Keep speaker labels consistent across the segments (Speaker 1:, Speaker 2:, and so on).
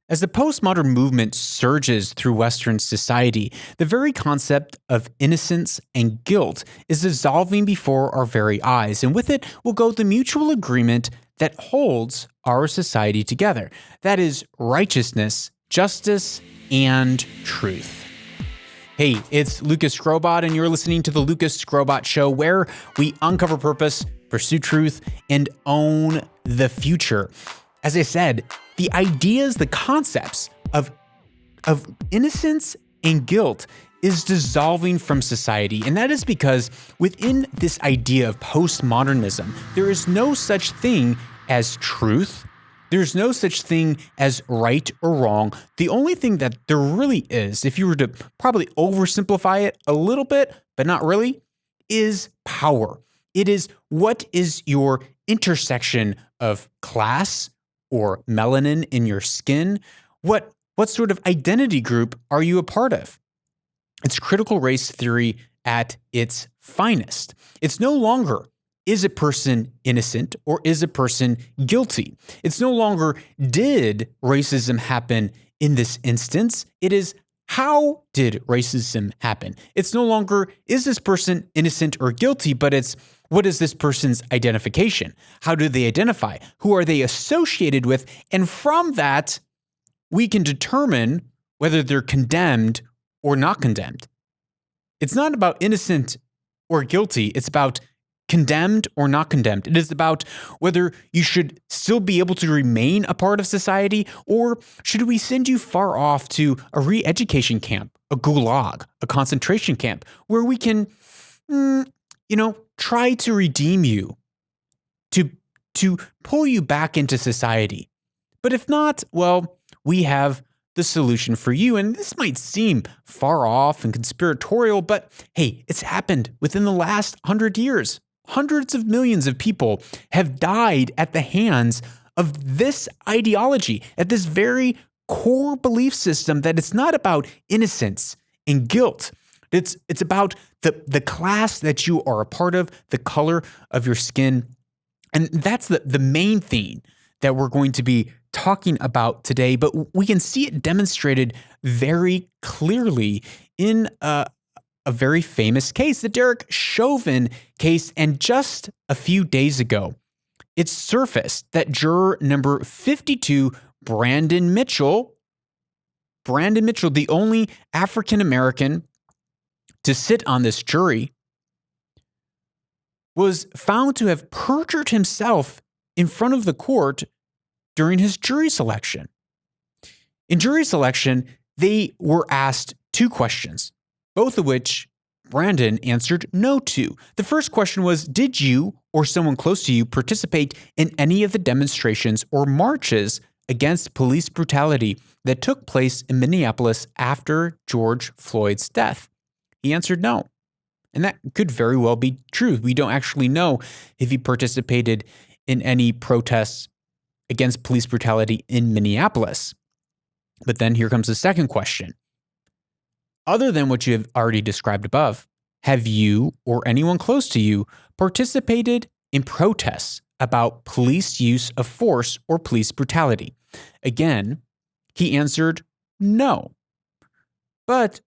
Speaker 1: As the postmodern movement surges through Western society, the very concept of innocence and guilt is dissolving before our very eyes, and with it will go the mutual agreement that holds our society together. That is righteousness, justice, and truth. Hey, it's Lucas Skrobot, and you're listening to the Lucas Skrobot Show, where we uncover purpose, pursue truth, and own the future. As I said, the ideas, the concepts of innocence and guilt is dissolving from society. And that is because within this idea of postmodernism, there is no such thing as truth. There's no such thing as right or wrong. The only thing that there really is, if you were to probably oversimplify it a little bit, but not really, is power. It is what is your intersection of class or melanin in your skin? What sort of identity group are you a part of? It's critical race theory at its finest. It's no longer, is a person innocent or is a person guilty? It's no longer, did racism happen in this instance? It is, how did racism happen? It's no longer, is this person innocent or guilty, but it's, what is this person's identification? How do they identify? Who are they associated with? And from that, we can determine whether they're condemned or not condemned. It's not about innocent or guilty. It's about condemned or not condemned. It is about whether you should still be able to remain a part of society, or should we send you far off to a re-education camp, a gulag, a concentration camp, where we can, try to redeem you, to pull you back into society. But if not, well, we have the solution for you. And this might seem far off and conspiratorial, but hey, it's happened within the last 100 years. Hundreds of millions of people have died at the hands of this ideology, at this very core belief system that it's not about innocence and guilt. It's about the class that you are a part of, the color of your skin. And that's the main theme that we're going to be talking about today. But we can see it demonstrated very clearly in a very famous case, the Derek Chauvin case. And just a few days ago, it surfaced that juror number 52, Brandon Mitchell, the only African-American to sit on this jury, was found to have perjured himself in front of the court during his jury selection. In jury selection, they were asked two questions, both of which Brandon answered no to. The first question was, did you or someone close to you participate in any of the demonstrations or marches against police brutality that took place in Minneapolis after George Floyd's death? He answered no. And that could very well be true. We don't actually know if he participated in any protests against police brutality in Minneapolis. But then here comes the second question. Other than what you have already described above, have you or anyone close to you participated in protests about police use of force or police brutality? Again, he answered no. But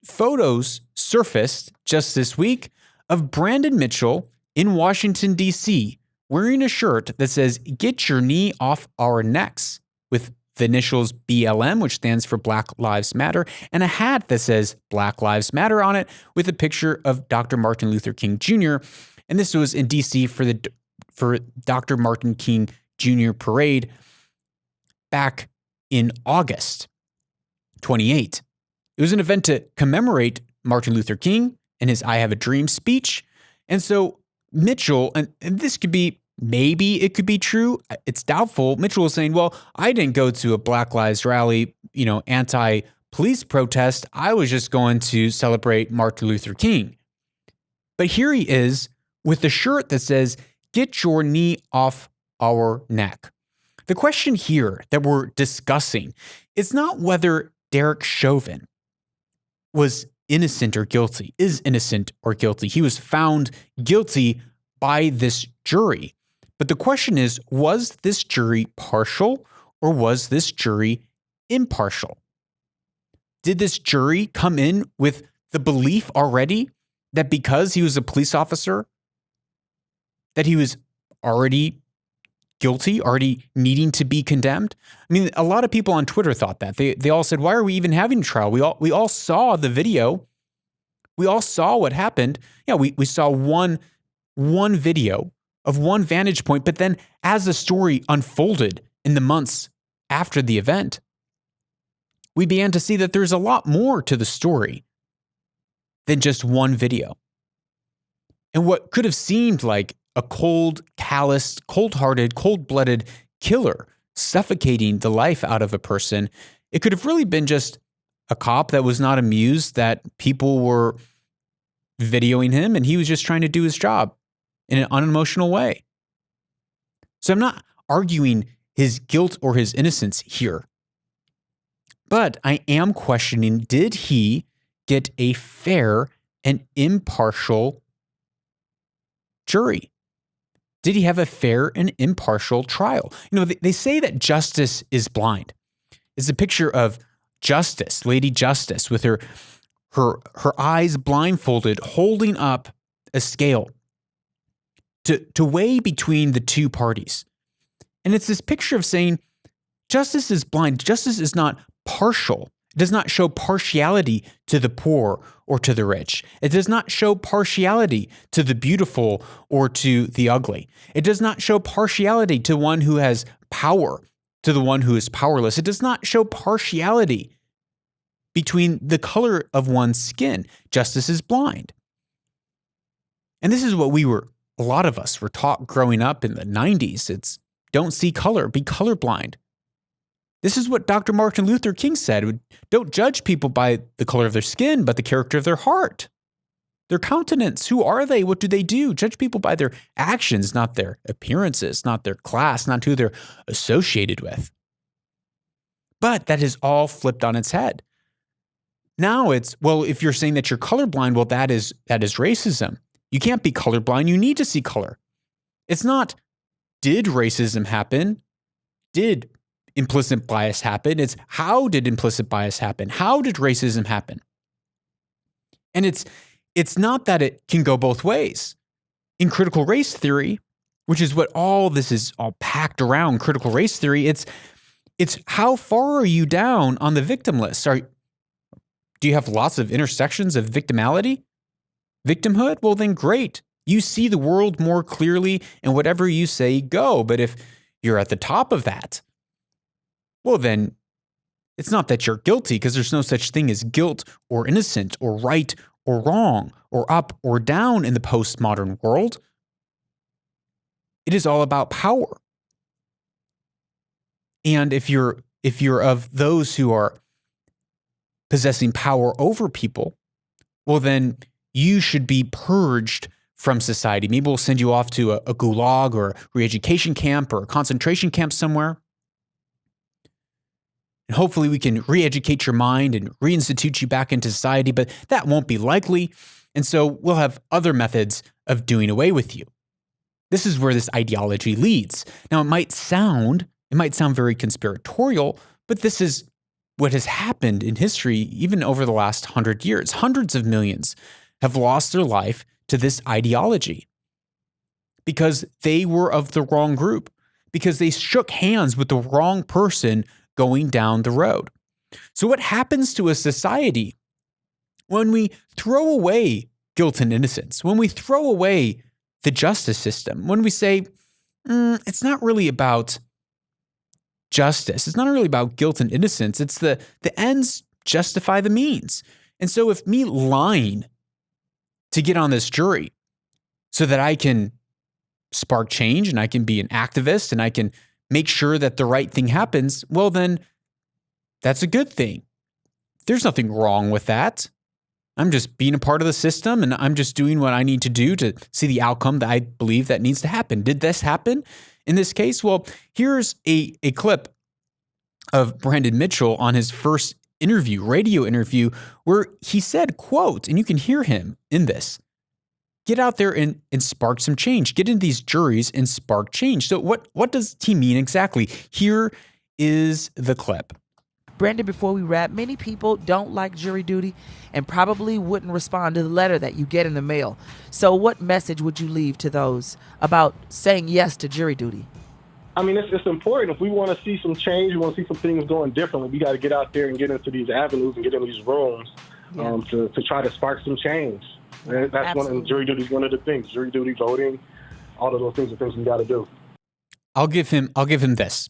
Speaker 1: photos surfaced just this week of Brandon Mitchell in Washington, D.C., wearing a shirt that says, "Get your knee off our necks," with the initials BLM, which stands for Black Lives Matter, and a hat that says Black Lives Matter on it with a picture of Dr. Martin Luther King Jr. And this was in D.C. for Dr. Martin King Jr. parade back in August 28. It was an event to commemorate Martin Luther King and his I Have a Dream speech. And so Mitchell, and this could be, maybe it could be true, it's doubtful. Mitchell was saying, well, I didn't go to a Black Lives rally, anti-police protest. I was just going to celebrate Martin Luther King. But here he is with a shirt that says, "Get your knee off our neck." The question here that we're discussing is not whether Derek Chauvin was innocent or guilty, is innocent or guilty. He was found guilty by this jury. But the question is, was this jury partial or was this jury impartial? Did this jury come in with the belief already that because he was a police officer, that he was already guilty, already needing to be condemned? I mean, a lot of people on Twitter thought that. They all said, why are we even having a trial? We all saw the video. We all saw what happened. Yeah, we saw one video of one vantage point, but then as the story unfolded in the months after the event, we began to see that there's a lot more to the story than just one video. And what could have seemed like a cold, calloused, cold-hearted, cold-blooded killer suffocating the life out of a person, it could have really been just a cop that was not amused that people were videoing him and he was just trying to do his job in an unemotional way. So I'm not arguing his guilt or his innocence here. But I am questioning, did he get a fair and impartial jury? Did he have a fair and impartial trial? You know, they say that justice is blind. It's a picture of Justice, Lady Justice, with her eyes blindfolded, holding up a scale to weigh between the two parties. And it's this picture of saying, justice is blind. Justice is not partial. It does not show partiality to the poor or to the rich. It does not show partiality to the beautiful or to the ugly. It does not show partiality to one who has power to the one who is powerless. It does not show partiality between the color of one's skin. Justice is blind. And this is what a lot of us were taught growing up in the 90s. It's don't see color, be colorblind. This is what Dr. Martin Luther King said. Don't judge people by the color of their skin, but the character of their heart, their countenance. Who are they? What do they do? Judge people by their actions, not their appearances, not their class, not who they're associated with. But that is all flipped on its head. Now it's, well, if you're saying that you're colorblind, well, that is racism. You can't be colorblind. You need to see color. It's not, did racism happen? Did implicit bias happen? It's how did implicit bias happen? How did racism happen? And it's not that it can go both ways. In critical race theory, which is what all this is all packed around, critical race theory, it's how far are you down on the victim list? Do you have lots of intersections of victimhood? Well, then great. You see the world more clearly, and whatever you say, go. But if you're at the top of that, well, then it's not that you're guilty, because there's no such thing as guilt or innocent or right or wrong or up or down in the postmodern world. It is all about power. And if you're of those who are possessing power over people, well, then you should be purged from society. Maybe we'll send you off to a gulag or a re-education camp or a concentration camp somewhere. And hopefully we can re-educate your mind and reinstitute you back into society, but that won't be likely. And so we'll have other methods of doing away with you. This is where this ideology leads. Now, it might sound very conspiratorial, but this is what has happened in history, even over the last 100 years. Hundreds of millions have lost their life to this ideology because they were of the wrong group, because they shook hands with the wrong person going down the road. So what happens to a society when we throw away guilt and innocence, when we throw away the justice system, when we say, it's not really about justice, it's not really about guilt and innocence, it's the ends justify the means. And so if me lying to get on this jury so that I can spark change and I can be an activist and I can make sure that the right thing happens, well, then that's a good thing. There's nothing wrong with that. I'm just being a part of the system and I'm just doing what I need to do to see the outcome that I believe that needs to happen. Did this happen in this case? Well, here's a clip of Brandon Mitchell on his first radio interview, where he said, quote, and you can hear him in this, get out there and spark some change. Get in these juries and spark change. So what does he mean exactly? Here is the clip.
Speaker 2: Brandon, before we wrap, many people don't like jury duty and probably wouldn't respond to the letter that you get in the mail. So what message would you leave to those about saying yes to jury duty?
Speaker 3: I mean, it's important. If we want to see some change, we want to see some things going differently, we got to get out there and get into these avenues and get in these rooms to try to spark some change. And that's jury duty is one of the things. Jury duty, voting, all of those things are things we got to do.
Speaker 1: I'll give him this.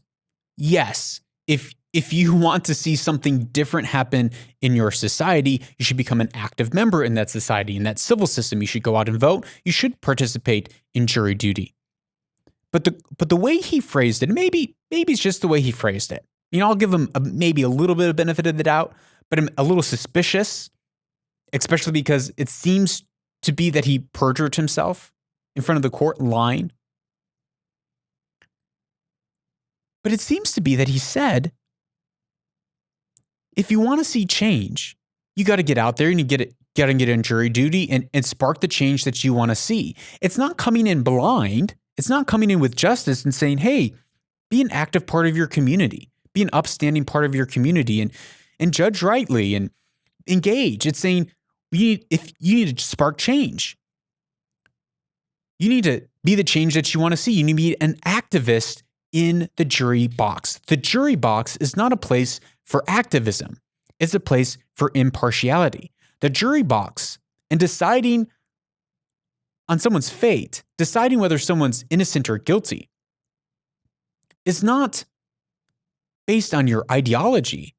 Speaker 1: Yes, if you want to see something different happen in your society, you should become an active member in that society, in that civil system. You should go out and vote. You should participate in jury duty. But the way he phrased it, maybe it's just the way he phrased it. You know, I'll give him maybe a little bit of benefit of the doubt, but I'm a little suspicious, especially because it seems to be that he perjured himself in front of the court lying. But it seems to be that he said, if you want to see change, you got to get out there and you got to get in jury duty and spark the change that you want to see. It's not coming in blind. It's not coming in with justice and saying, hey, be an active part of your community, be an upstanding part of your community and judge rightly and engage. It's saying if you need to spark change. You need to be the change that you want to see. You need to be an activist in the jury box. The jury box is not a place for activism. It's a place for impartiality. The jury box and deciding on someone's fate, deciding whether someone's innocent or guilty, is not based on your ideology,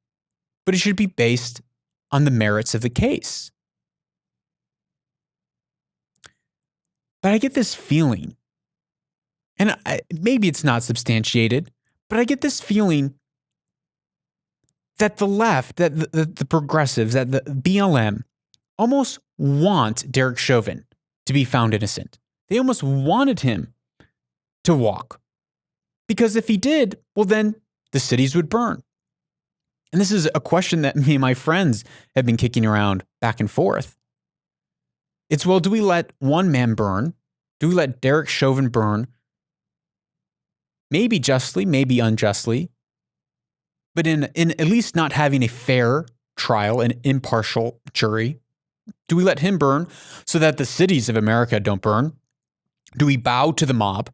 Speaker 1: but it should be based on the merits of the case. But I get this feeling, and maybe it's not substantiated, but I get this feeling that the left, that the progressives, that the BLM almost want Derek Chauvin to be found innocent. They almost wanted him to walk. Because if he did, well, then the cities would burn. And this is a question that me and my friends have been kicking around back and forth. It's, well, do we let one man burn? Do we let Derek Chauvin burn? Maybe justly, maybe unjustly, but in at least not having a fair trial, an impartial jury. Do we let him burn so that the cities of America don't burn? Do we bow to the mob?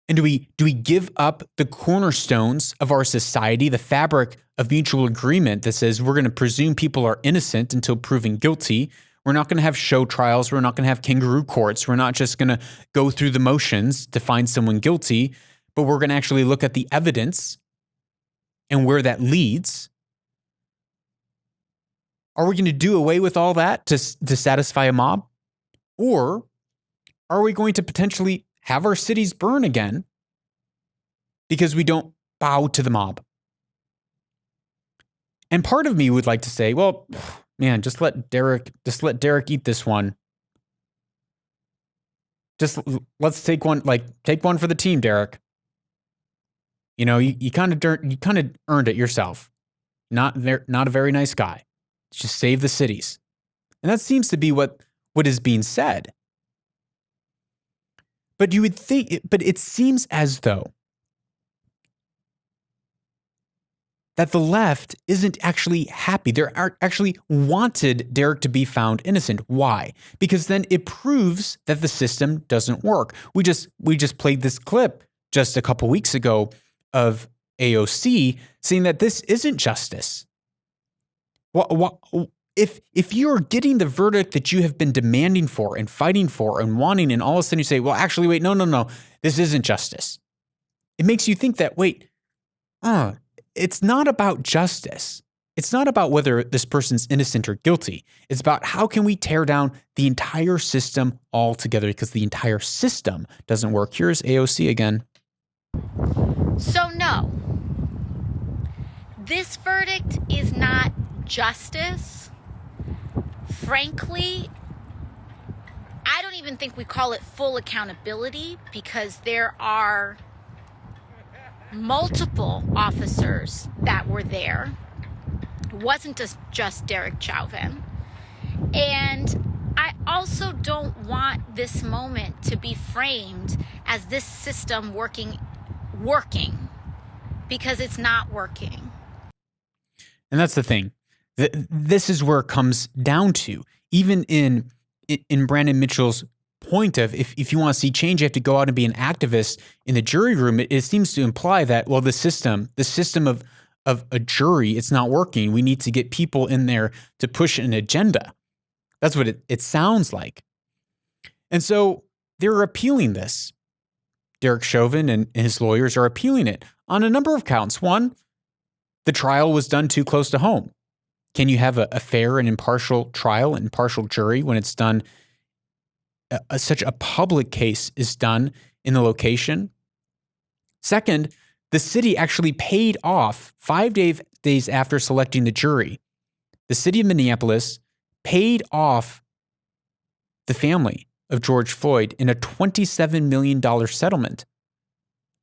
Speaker 1: And do we give up the cornerstones of our society, the fabric of mutual agreement that says we're going to presume people are innocent until proven guilty? We're not going to have show trials. We're not going to have kangaroo courts. We're not just going to go through the motions to find someone guilty, but we're going to actually look at the evidence and where that leads. Are we going to do away with all that to satisfy a mob? Or are we going to potentially have our cities burn again because we don't bow to the mob? And part of me would like to say, well, man, just let Derek eat this one. Just let's take one for the team, Derek. You know, you kind of earned it yourself. Not a very nice guy. Just save the cities. And that seems to be what is being said. But you would think, but it seems as though that the left isn't actually happy. They actually wanted Derek to be found innocent. Why? Because then it proves that the system doesn't work. We just played this clip just a couple weeks ago of AOC saying that this isn't justice. If you're getting the verdict that you have been demanding for and fighting for and wanting, and all of a sudden you say, well, actually, wait, no, this isn't justice. It makes you think that, wait, it's not about justice. It's not about whether this person's innocent or guilty. It's about how can we tear down the entire system altogether, because the entire system doesn't work. Here's AOC again.
Speaker 4: So no, this verdict is not justice. Frankly, I don't even think we call it full accountability, because there are multiple officers that were there. It wasn't just Derek Chauvin. And I also don't want this moment to be framed as this system working, because it's not working.
Speaker 1: And that's the thing. This is where it comes down to. Even in Brandon Mitchell's point of if you want to see change, you have to go out and be an activist in the jury room. It seems to imply that, well, the system of a jury, it's not working. We need to get people in there to push an agenda. That's what it sounds like. And so they're appealing this. Derek Chauvin and his lawyers are appealing it on a number of counts. One, the trial was done too close to home. Can you have a fair and impartial trial, an impartial jury, when it's done, such a public case is done in the location? Second, the city actually paid off 5 days after selecting the jury. The city of Minneapolis paid off the family of George Floyd in a $27 million settlement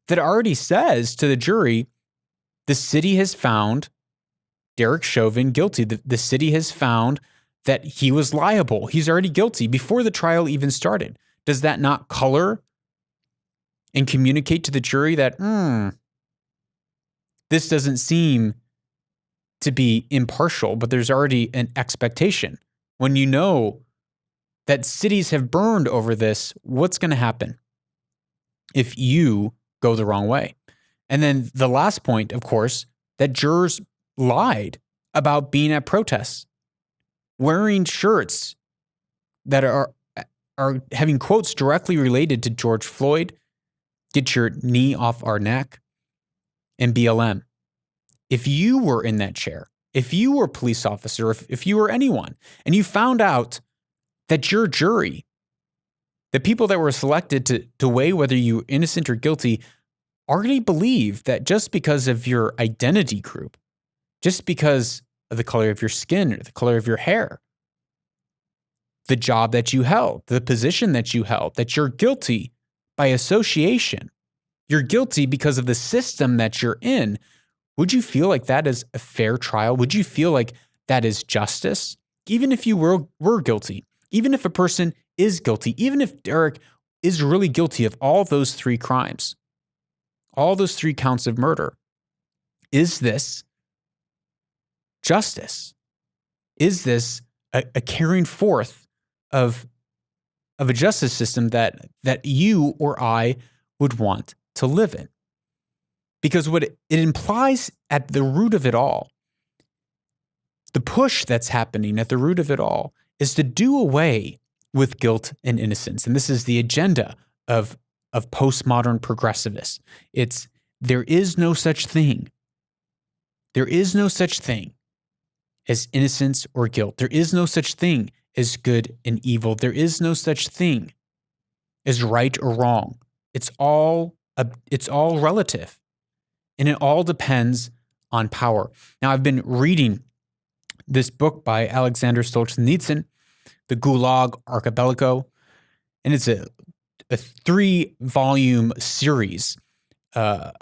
Speaker 1: that already says to the jury, the city has found Derek Chauvin guilty. The city has found that he was liable. He's already guilty before the trial even started. Does that not color and communicate to the jury that, this doesn't seem to be impartial, but there's already an expectation? When you know that cities have burned over this, what's going to happen if you go the wrong way? And then the last point, of course, that jurors lied about being at protests, wearing shirts that are having quotes directly related to George Floyd, "Get your knee off our neck," and BLM. If you were in that chair, if you were a police officer, if you were anyone, and you found out that your jury, the people that were selected to weigh whether you're innocent or guilty, already believe that just because of your identity group, just because of the color of your skin or the color of your hair, the job that you held, the position that you held, that you're guilty by association, you're guilty because of the system that you're in, would you feel like that is a fair trial? Would you feel like that is justice? Even if you were guilty, even if a person is guilty, even if Derek is really guilty of all those 3 crimes, all those 3 counts of murder, is this justice? Is this a carrying forth of a justice system that you or I would want to live in? Because what it implies at the root of it all, the push that's happening at the root of it all, is to do away with guilt and innocence. And this is the agenda of postmodern progressivists. It's there is no such thing. There is no such thing as innocence or guilt. There is no such thing as good and evil. There is no such thing as right or wrong. It's all relative. And it all depends on power. Now, I've been reading this book by Aleksandr Solzhenitsyn, The Gulag Archipelago, and it's a 3-volume series of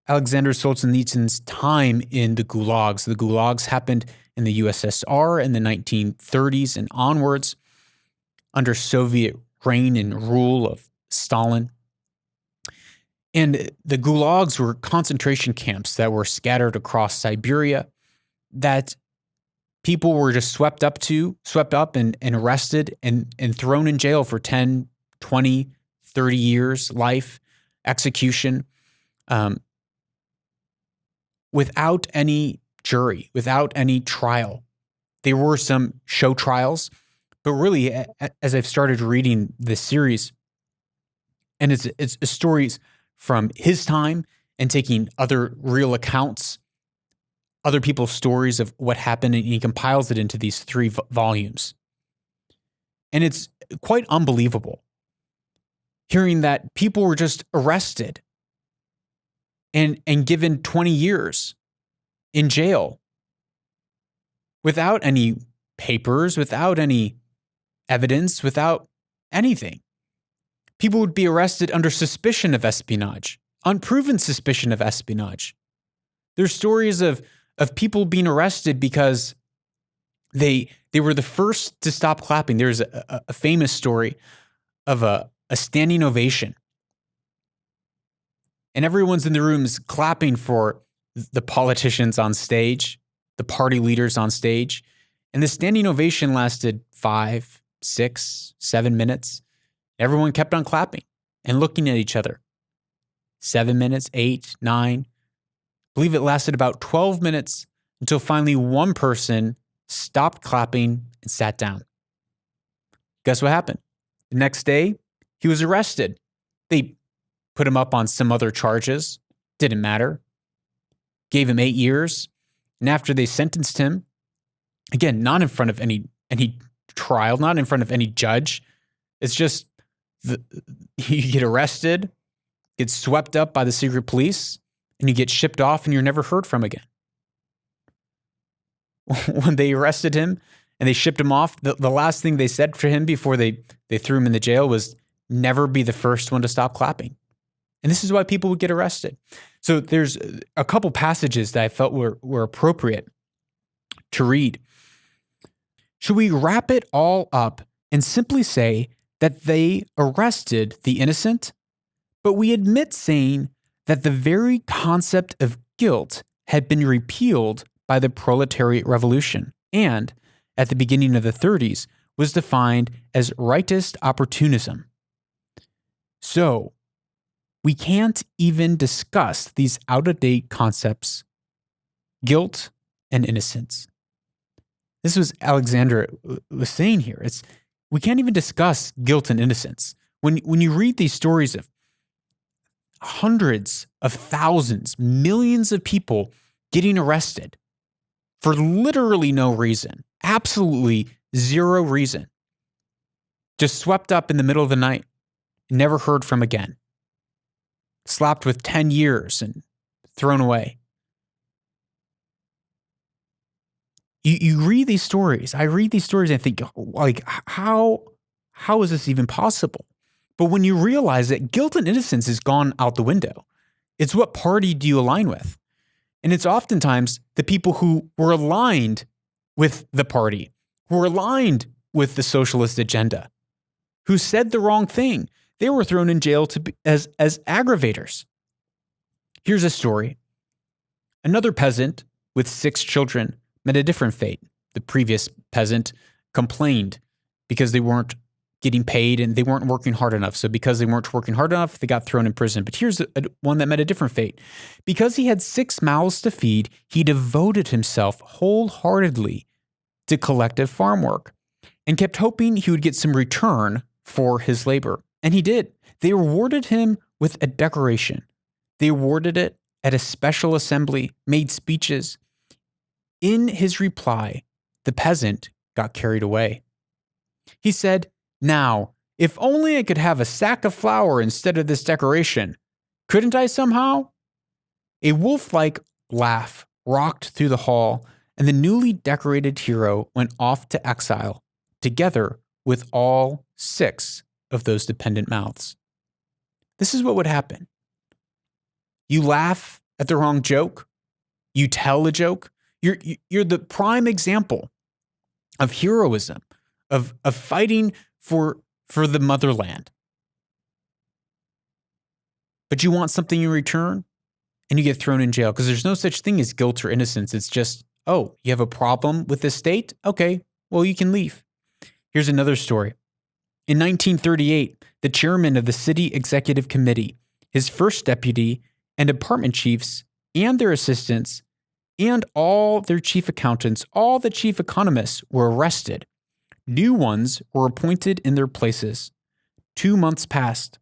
Speaker 1: Aleksandr Solzhenitsyn's time in the gulags. The gulags happened in the USSR in the 1930s and onwards under Soviet reign and rule of Stalin. And the gulags were concentration camps that were scattered across Siberia that people were just swept up and arrested and thrown in jail for 10, 20, 30 years, life, execution, without any jury, without any trial. There were some show trials, but really, as I've started reading this series, and it's stories from his time and taking other real accounts, other people's stories of what happened, and he compiles it into these 3 volumes. And it's quite unbelievable hearing that people were just arrested and given 20 years in jail without any papers, without any evidence, without anything. People would be arrested under suspicion of espionage, unproven suspicion of espionage. There's stories of people being arrested because they were the first to stop clapping. There's a famous story of a standing ovation. And everyone's in the rooms clapping for the politicians on stage, the party leaders on stage, and the standing ovation lasted 5, 6, 7 minutes. Everyone kept on clapping and looking at each other. 7 minutes, 8, 9. I believe it lasted about 12 minutes until finally one person stopped clapping and sat down. Guess what happened? The next day, he was arrested. They put him up on some other charges. Didn't matter. Gave him 8 years. And after they sentenced him, again, not in front of any trial, not in front of any judge. It's just you get arrested, get swept up by the secret police, and you get shipped off and you're never heard from again. When they arrested him and they shipped him off, the last thing they said to him before they threw him in the jail was, never be the first one to stop clapping. And this is why people would get arrested. So there's a couple passages that I felt were appropriate to read. Should we wrap it all up and simply say that they arrested the innocent, but we admit saying that the very concept of guilt had been repealed by the proletariat revolution and, at the beginning of the 30s, was defined as rightist opportunism. So, we can't even discuss these out-of-date concepts, guilt and innocence. This was Aleksandr was saying here. We can't even discuss guilt and innocence. When you read these stories of hundreds of thousands, millions of people getting arrested for literally no reason, absolutely zero reason, just swept up in the middle of the night, never heard from again, slapped with 10 years and thrown away. You read these stories. I read these stories and I think, like, how is this even possible? But when you realize that guilt and innocence has gone out the window, it's what party do you align with? And it's oftentimes the people who were aligned with the party, who were aligned with the socialist agenda, who said the wrong thing. They were thrown in jail as aggravators. Here's a story. Another peasant with 6 children met a different fate. The previous peasant complained because they weren't getting paid and they weren't working hard enough. So because they weren't working hard enough, they got thrown in prison. But here's one that met a different fate. Because he had 6 mouths to feed, he devoted himself wholeheartedly to collective farm work and kept hoping he would get some return for his labor. And he did. They rewarded him with a decoration. They awarded it at a special assembly, made speeches. In his reply, the peasant got carried away. He said, "Now, if only I could have a sack of flour instead of this decoration. Couldn't I somehow?" A wolf-like laugh rocked through the hall, and the newly decorated hero went off to exile, together with all 6 of those dependent mouths. This is what would happen. You laugh at the wrong joke. You tell a joke. You're the prime example of heroism, of fighting for the motherland. But you want something in return, and you get thrown in jail because there's no such thing as guilt or innocence. It's just, oh, you have a problem with the state? Okay, well, you can leave. Here's another story. In 1938, the chairman of the city executive committee, his first deputy, and department chiefs and their assistants, and all their chief accountants, all the chief economists were arrested. New ones were appointed in their places. 2 months passed,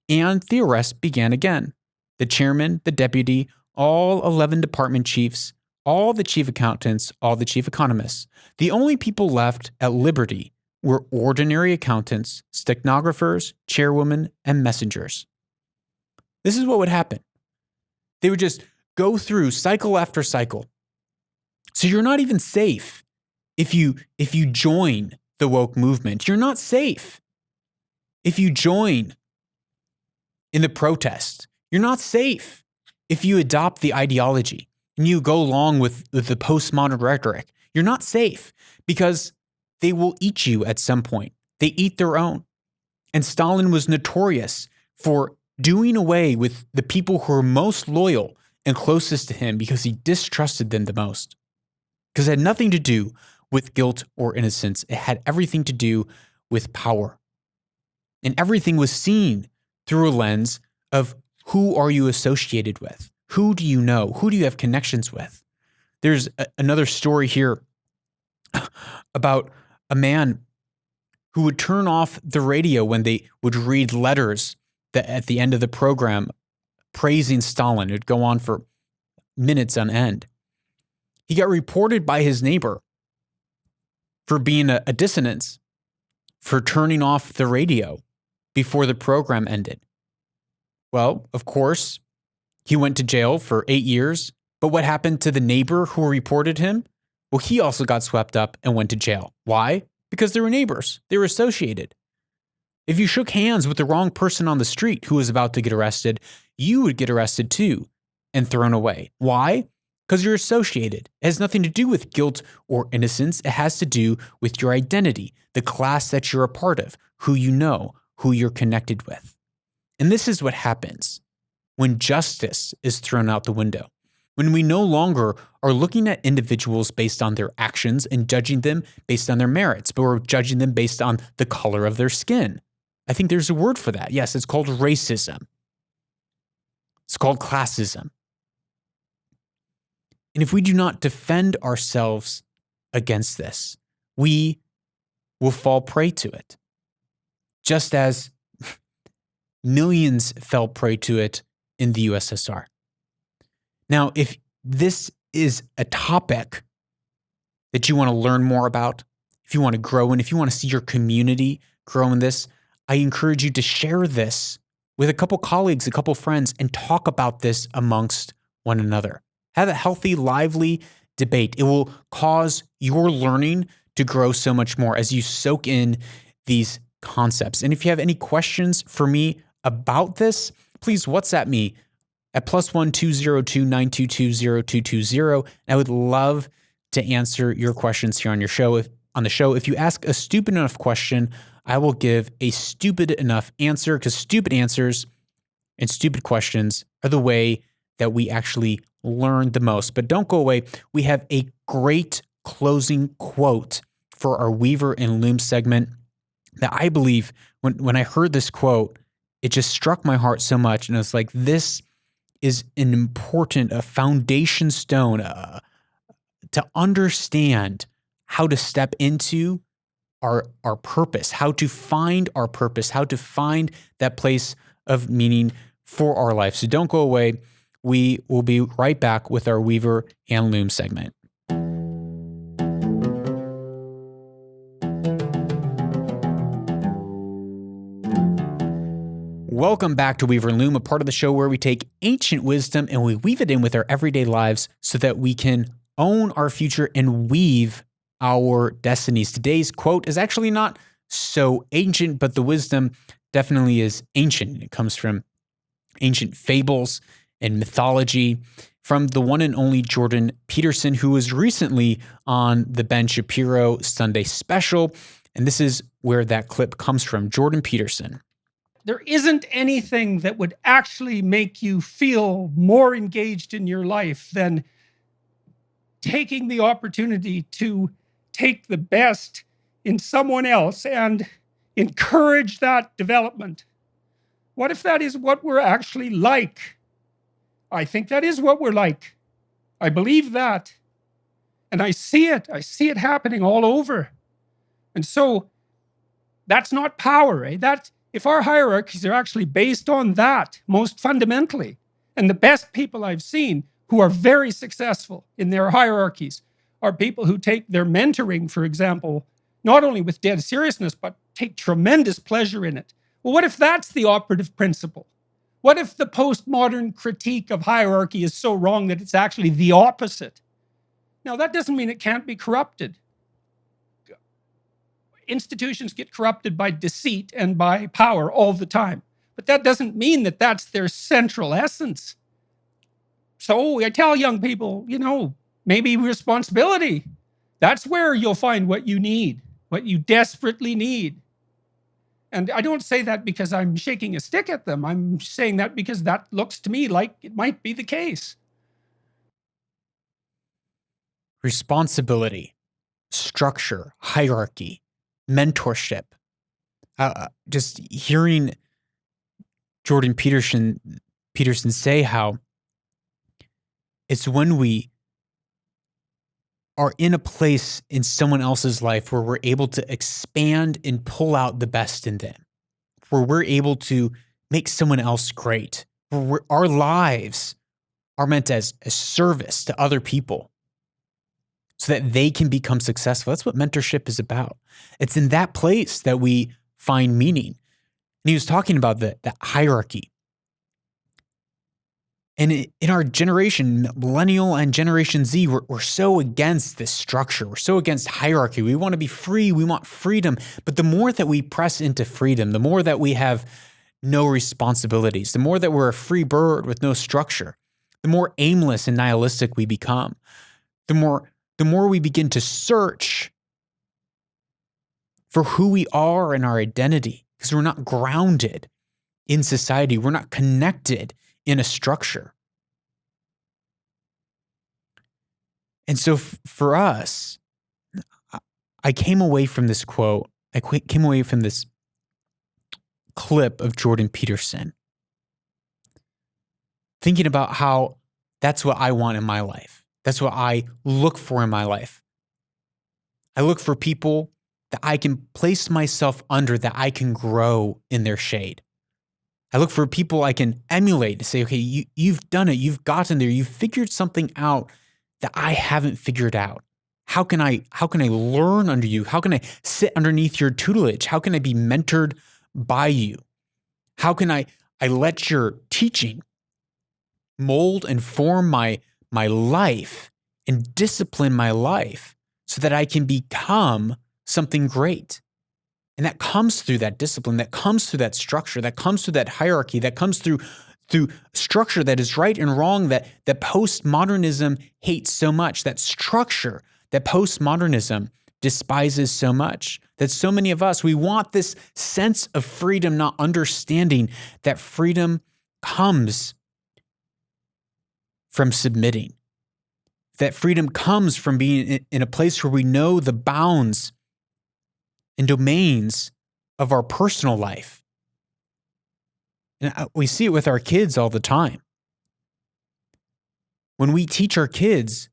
Speaker 1: and the arrest began again. The chairman, the deputy, all 11 department chiefs, all the chief accountants, all the chief economists. The only people left at liberty were ordinary accountants, stenographers, chairwomen, and messengers. This is what would happen. They would just go through cycle after cycle. So you're not even safe if you join the woke movement. You're not safe if you join in the protest. You're not safe if you adopt the ideology and you go along with the postmodern rhetoric. You're not safe because they will eat you at some point. They eat their own. And Stalin was notorious for doing away with the people who are most loyal and closest to him because he distrusted them the most. Because it had nothing to do with guilt or innocence. It had everything to do with power. And everything was seen through a lens of who are you associated with? Who do you know? Who do you have connections with? There's another story here about a man who would turn off the radio when they would read letters that at the end of the program praising Stalin. It would go on for minutes on end. He got reported by his neighbor for being a dissonance, for turning off the radio before the program ended. Well, of course, he went to jail for 8 years. But what happened to the neighbor who reported him? Well, he also got swept up and went to jail. Why? Because they were neighbors. They were associated. If you shook hands with the wrong person on the street who was about to get arrested, you would get arrested too and thrown away. Why? Because you're associated. It has nothing to do with guilt or innocence. It has to do with your identity, the class that you're a part of, who you know, who you're connected with. And this is what happens when justice is thrown out the window. When we no longer are looking at individuals based on their actions and judging them based on their merits, but we're judging them based on the color of their skin. I think there's a word for that. Yes, it's called racism. It's called classism. And if we do not defend ourselves against this, we will fall prey to it. Just as millions fell prey to it in the USSR. Now, if this is a topic that you want to learn more about, if you want to grow in, if you want to see your community grow in this, I encourage you to share this with a couple colleagues, a couple friends, and talk about this amongst one another. Have a healthy, lively debate. It will cause your learning to grow so much more as you soak in these concepts. And if you have any questions for me about this, please WhatsApp me at +1 202 922 0220. I would love to answer your questions here on the show. If you ask a stupid enough question, I will give a stupid enough answer, because stupid answers and stupid questions are the way that we actually learn the most. But don't go away. We have a great closing quote for our Weaver and Loom segment that I believe when I heard this quote, it just struck my heart so much. And it's like, this is an important, a foundation stone to understand how to step into our purpose, how to find our purpose, how to find that place of meaning for our life. So don't go away. We will be right back with our Weaver and Loom segment. Welcome back to Weaver and Loom, a part of the show where we take ancient wisdom and we weave it in with our everyday lives so that we can own our future and weave our destinies. Today's quote is actually not so ancient, but the wisdom definitely is ancient. It comes from ancient fables and mythology from the one and only Jordan Peterson, who was recently on the Ben Shapiro Sunday Special. And this is where that clip comes from. Jordan Peterson.
Speaker 5: There isn't anything that would actually make you feel more engaged in your life than taking the opportunity to take the best in someone else and encourage that development. What if that is what we're actually like? I think that is what we're like. I believe that. And I see it. I see it happening all over. And so that's not power, eh? If our hierarchies are actually based on that, most fundamentally, and the best people I've seen who are very successful in their hierarchies are people who take their mentoring, for example, not only with dead seriousness, but take tremendous pleasure in it. Well, what if that's the operative principle? What if the postmodern critique of hierarchy is so wrong that it's actually the opposite? Now, that doesn't mean it can't be corrupted. Institutions get corrupted by deceit and by power all the time. But that doesn't mean that that's their central essence. So I tell young people, maybe responsibility. That's where you'll find what you need, what you desperately need. And I don't say that because I'm shaking a stick at them. I'm saying that because that looks to me like it might be the case.
Speaker 1: responsibility, structure, hierarchy, mentorship. Just hearing Jordan Peterson say how it's when we are in a place in someone else's life where we're able to expand and pull out the best in them, where we're able to make someone else great, where our lives are meant as a service to other people so that they can become successful. That's what mentorship is about. It's in that place that we find meaning. And he was talking about the hierarchy. And in our generation, millennial and Generation Z, we're so against this structure. We're so against hierarchy. We want to be free. We want freedom. But the more that we press into freedom, the more that we have no responsibilities, the more that we're a free bird with no structure, the more aimless and nihilistic we become, the more we begin to search for who we are and our identity, because we're not grounded in society. We're not connected in a structure. And so for us, I came away from this quote, I came away from this clip of Jordan Peterson, thinking about how that's what I want in my life. That's what I look for in my life. I look for people that I can place myself under, that I can grow in their shade. I look for people I can emulate to say, okay, you've done it. You've gotten there. You've figured something out that I haven't figured out. How can I learn under you? How can I sit underneath your tutelage? How can I be mentored by you? How can I let your teaching mold and form my life and discipline my life so that I can become something great? And that comes through that discipline, that comes through that structure, that comes through that hierarchy, that comes through structure that is right and wrong, that postmodernism hates so much, that structure that postmodernism despises so much, that so many of us, we want this sense of freedom, not understanding that freedom comes from submitting, that freedom comes from being in a place where we know the bounds and domains of our personal life. And we see it with our kids all the time. When we teach our kids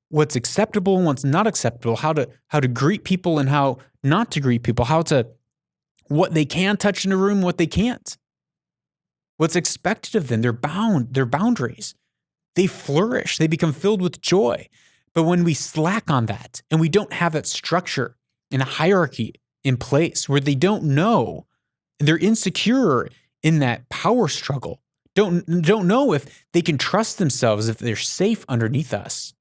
Speaker 1: what's acceptable and what's not acceptable, how to greet people and how not to greet people, what they can touch in a room, what they can't, what's expected of them, their boundaries, they flourish, they become filled with joy. But when we slack on that and we don't have that structure and a hierarchy in place where they don't know, and they're insecure in that power struggle, don't know if they can trust themselves, if they're safe underneath us,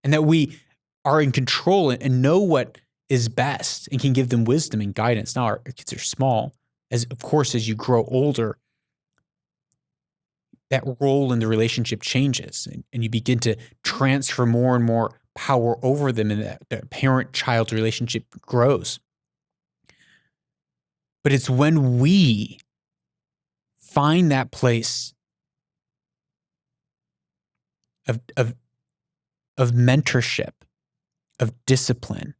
Speaker 1: and that we are in control and know what is best and can give them wisdom and guidance. Now, our kids are small. As you grow older, that role in the relationship changes and you begin to transfer more and more power over them, and the parent-child relationship grows. But it's when we find that place of mentorship, of discipline,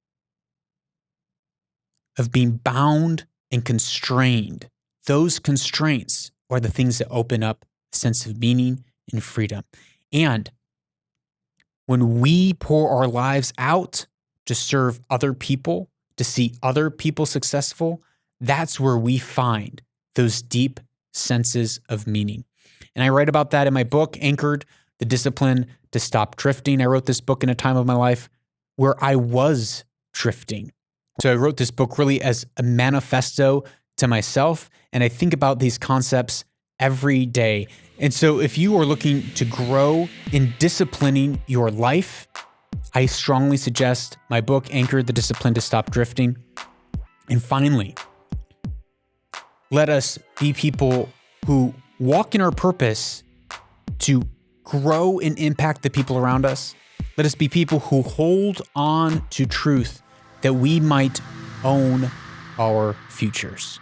Speaker 1: of being bound and constrained. Those constraints are the things that open up a sense of meaning and freedom. And when we pour our lives out to serve other people, to see other people successful, that's where we find those deep senses of meaning. And I write about that in my book, Anchored, The Discipline to Stop Drifting. I wrote this book in a time of my life where I was drifting. So I wrote this book really as a manifesto to myself, and I think about these concepts every day. And so if you are looking to grow in disciplining your life, I strongly suggest my book, Anchored, The Discipline to Stop Drifting. And finally, let us be people who walk in our purpose to grow and impact the people around us. Let us be people who hold on to truth that we might own our futures.